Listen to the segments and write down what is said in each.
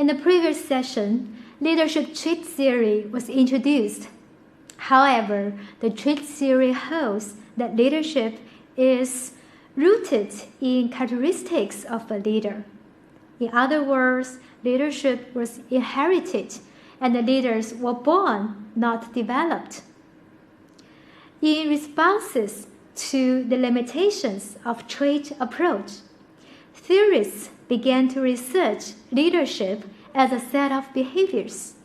In the previous session, leadership trait theory was introduced. However, the trait theory holds that leadership is rooted in characteristics of a leader. In other words, leadership was inherited and the leaders were born, not developed. In responses to the limitations of trait approach, theorists began to research leadership as a set of behaviors,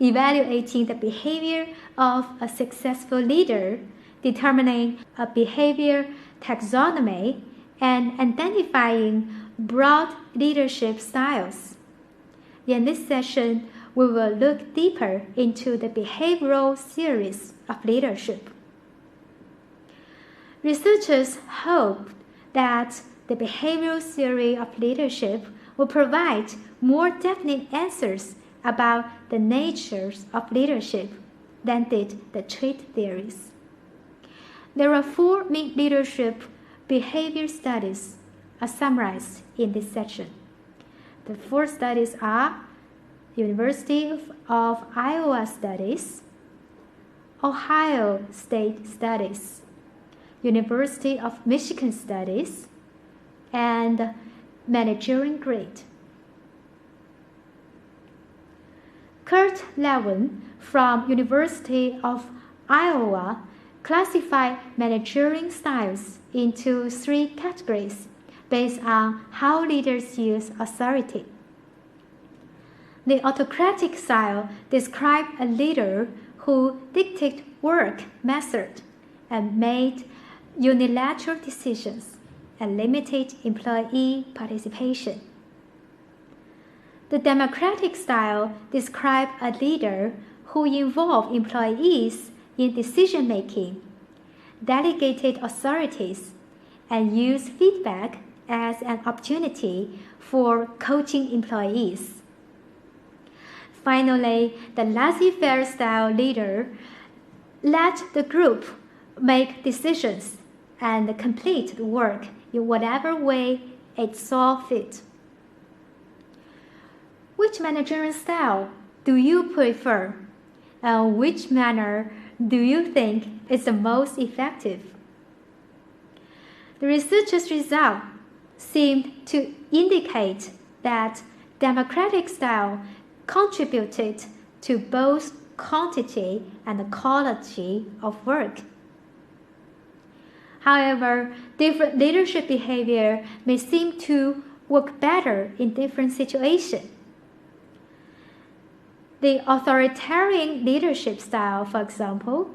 evaluating the behavior of a successful leader, determining a behavior taxonomy, and identifying broad leadership styles. In this session, we will look deeper into the behavioral theories of leadership. Researchers hope that the behavioral theory of leadership will provide more definite answers about the natures of leadership than did the trait theories. There are 4 main leadership behavior studies are summarized in this section. The 4 studies are University of Iowa Studies, Ohio State Studies, University of Michigan Studies, and Managerial Grade. Kurt Lewin from University of Iowa classified managerial styles into 3 categories based on how leaders use authority. The autocratic style described a leader who dictated work method and made unilateral decisions and limited employee participation. The democratic style described a leader who involved employees in decision-making, delegated authorities, and used feedback as an opportunity for coaching employees. Finally, the laissez-faire style leader let the group make decisions and complete the work in whatever way it saw fit. Which managerial style do you prefer? And which manner do you think is the most effective? The researchers' results seemed to indicate that democratic style contributed to both quantity and quality of work. However, different leadership behavior may seem to work better in different situations. The authoritarian leadership style, for example,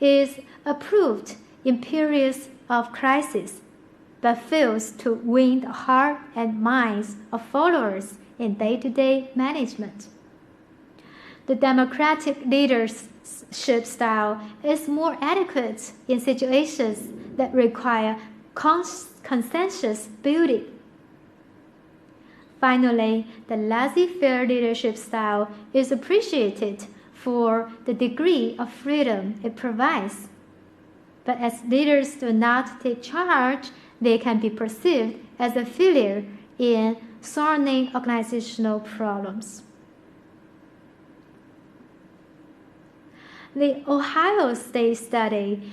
is approved in periods of crisis, but fails to win the heart and minds of followers in day-to-day management. The democratic leadership style is more adequate in situations that require consensus building. Finally, the laissez-faire leadership style is appreciated for the degree of freedom it provides. But as leaders do not take charge, they can be perceived as a failure in solving organizational problems. The Ohio State study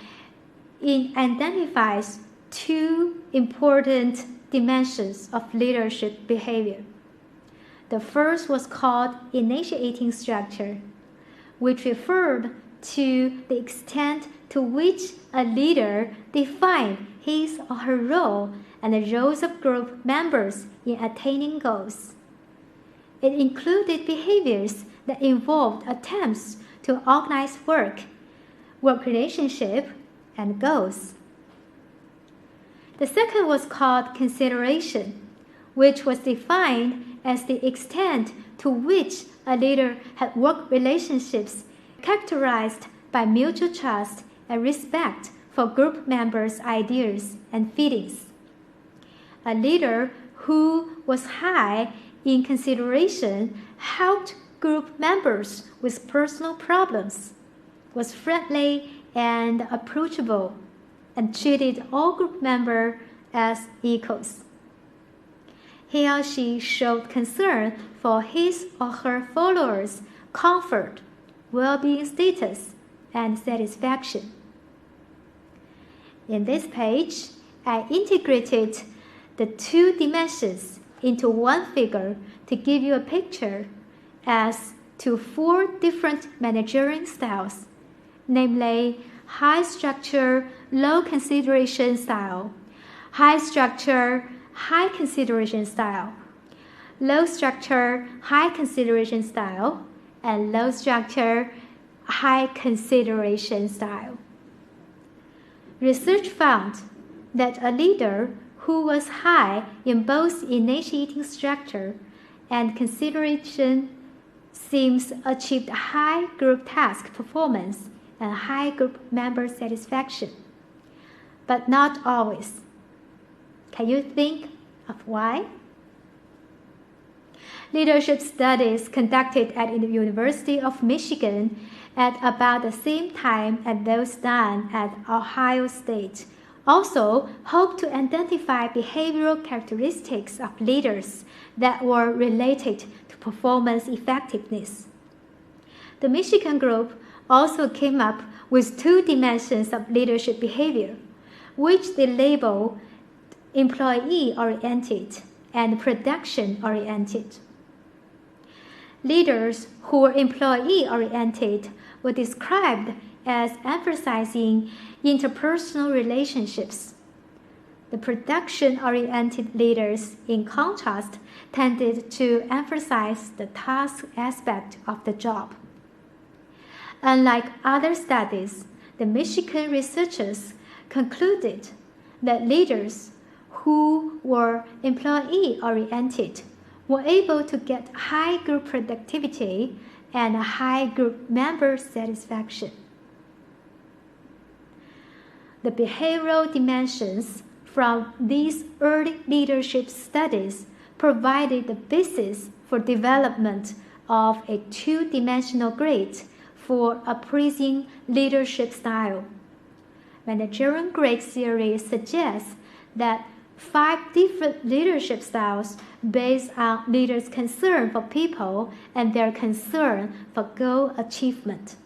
identifies 2 important dimensions of leadership behavior. The first was called initiating structure, which referred to the extent to which a leader defined his or her role and the roles of group members in attaining goals. It included behaviors that involved attempts to organize work relationship, and goals. The second was called consideration, which was defined as the extent to which a leader had work relationships characterized by mutual trust and respect for group members' ideas and feelings. A leader who was high in consideration helped group members with personal problems, was friendly and approachable, and treated all group members as equals. he or she showed concern for his or her followers' comfort, well-being status, and satisfaction. In this page, I integrated the two dimensions into one figure to give you a picture as to 4 different managerial styles, namely high structure, low consideration style, high structure, high consideration style, low structure, high consideration style, and low structure, high consideration style. Research found that a leader who was high in both initiating structure and consideration seems achieved high group task performance and high group member satisfaction, but not always. Can you think of why? Leadership studies conducted at the University of Michigan at about the same time as those done at Ohio State also hope to identify behavioral characteristics of leaders that were related to performance effectiveness. The Michigan group also came up with 2 dimensions of leadership behavior, which they label employee-oriented and production-oriented. Leaders who were employee-oriented were described as emphasizing interpersonal relationships. The production-oriented leaders, in contrast, tended to emphasize the task aspect of the job. Unlike other studies, the Michigan researchers concluded that leaders who were employee-oriented were able to get high group productivity and high group member satisfaction. The behavioral dimensions from these early leadership studies provided the basis for development of a 2-dimensional grade for appraising leadership style. Managerial grade theory suggests that 5 different leadership styles based on leaders' concern for people and their concern for goal achievement.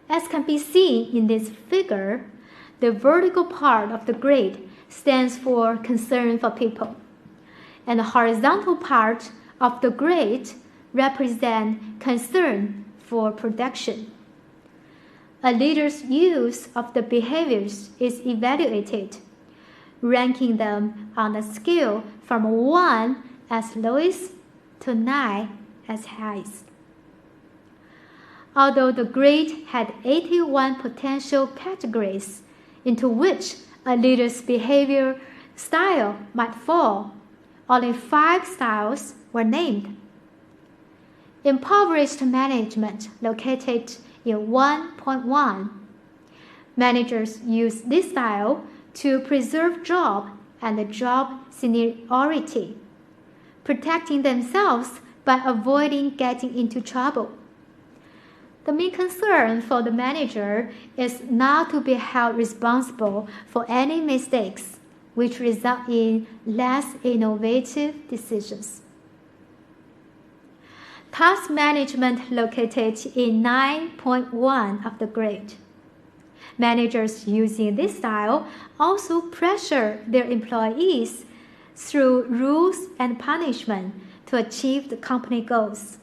As can be seen in this figure, the vertical part of the grade stands for concern for people, and the horizontal part of the grade represents concern for production. A leader's use of the behaviors is evaluated, ranking them on a scale from 1 as lowest to 9 as highest. Although the grade had 81 potential categories into which a leader's behavior style might fall, only 5 styles were named. Impoverished management, located in 1.1. Managers use this style to preserve job and job seniority, protecting themselves by avoiding getting into trouble. The main concern for the manager is not to be held responsible for any mistakes, which result in less innovative decisions. Task management located in 9.1 of the grade. Managers using this style also pressure their employees through rules and punishment to achieve the company goals.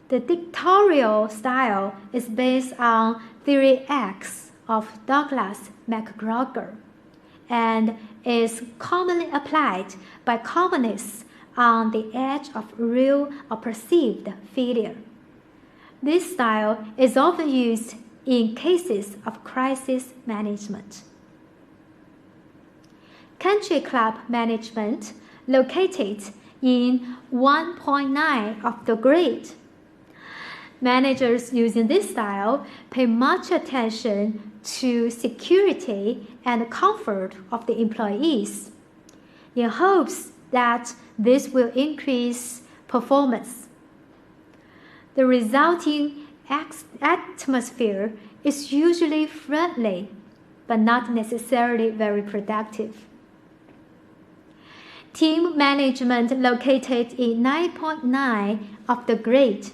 The dictatorial style is based on Theory X of Douglas McGregor and is commonly applied by communists on the edge of real or perceived failure. This style is often used in cases of crisis management. Country club management located in 1.9 of the grade. Managers using this style pay much attention to security and comfort of the employees in hopes that this will increase performance. The resulting atmosphere is usually friendly, but not necessarily very productive. Team management located in 9.9 of the grade.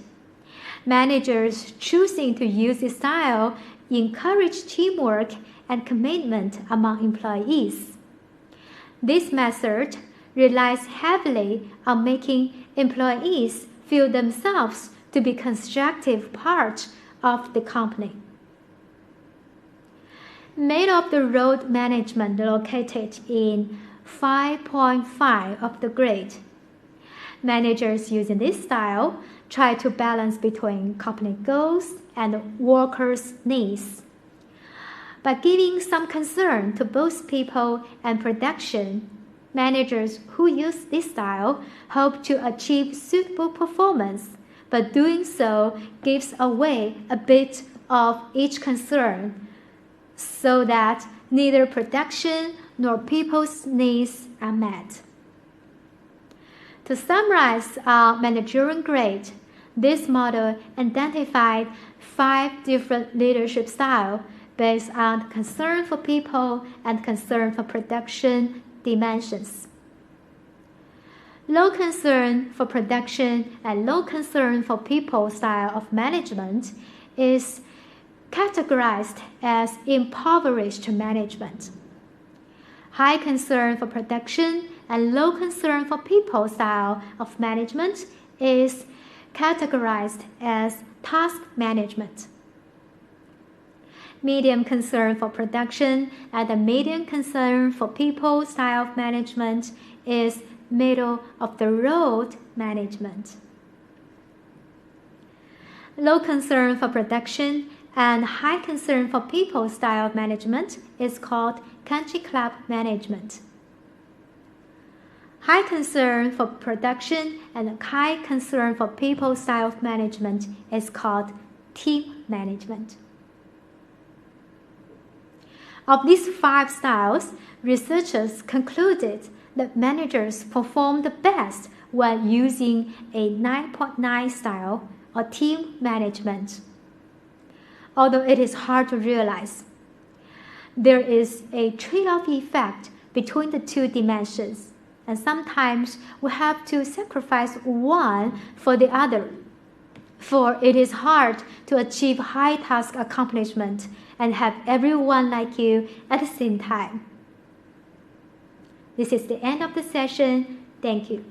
Managers choosing to use this style encourage teamwork and commitment among employees. This method relies heavily on making employees feel themselves to be constructive part of the company. Middle-of-the-road management located in 5.5 of the grade. Managers using this style try to balance between company goals and workers' needs. By giving some concern to both people and production, managers who use this style hope to achieve suitable performance, but doing so gives away a bit of each concern so that neither production nor people's needs are met. To summarize our managerial grade, this model identified 5 different leadership styles based on concern for people and concern for production dimensions. Low concern for production and low concern for people style of management is categorized as impoverished management. High concern for production and low concern for people style of management is categorized as task management. Medium concern for production and the medium concern for people style of management is middle-of-the-road management. Low concern for production and high concern for people style of management is called country club management. High concern for production and high concern for people style of management is called team management. Of these 5 styles, researchers concluded that managers perform the best when using a 9.9 style or team management. Although it is hard to realize, there is a trade-off effect between the 2 dimensions, and sometimes we have to sacrifice one for the other, for it is hard to achieve high task accomplishment and have everyone like you at the same time. This is the end of the session. Thank you.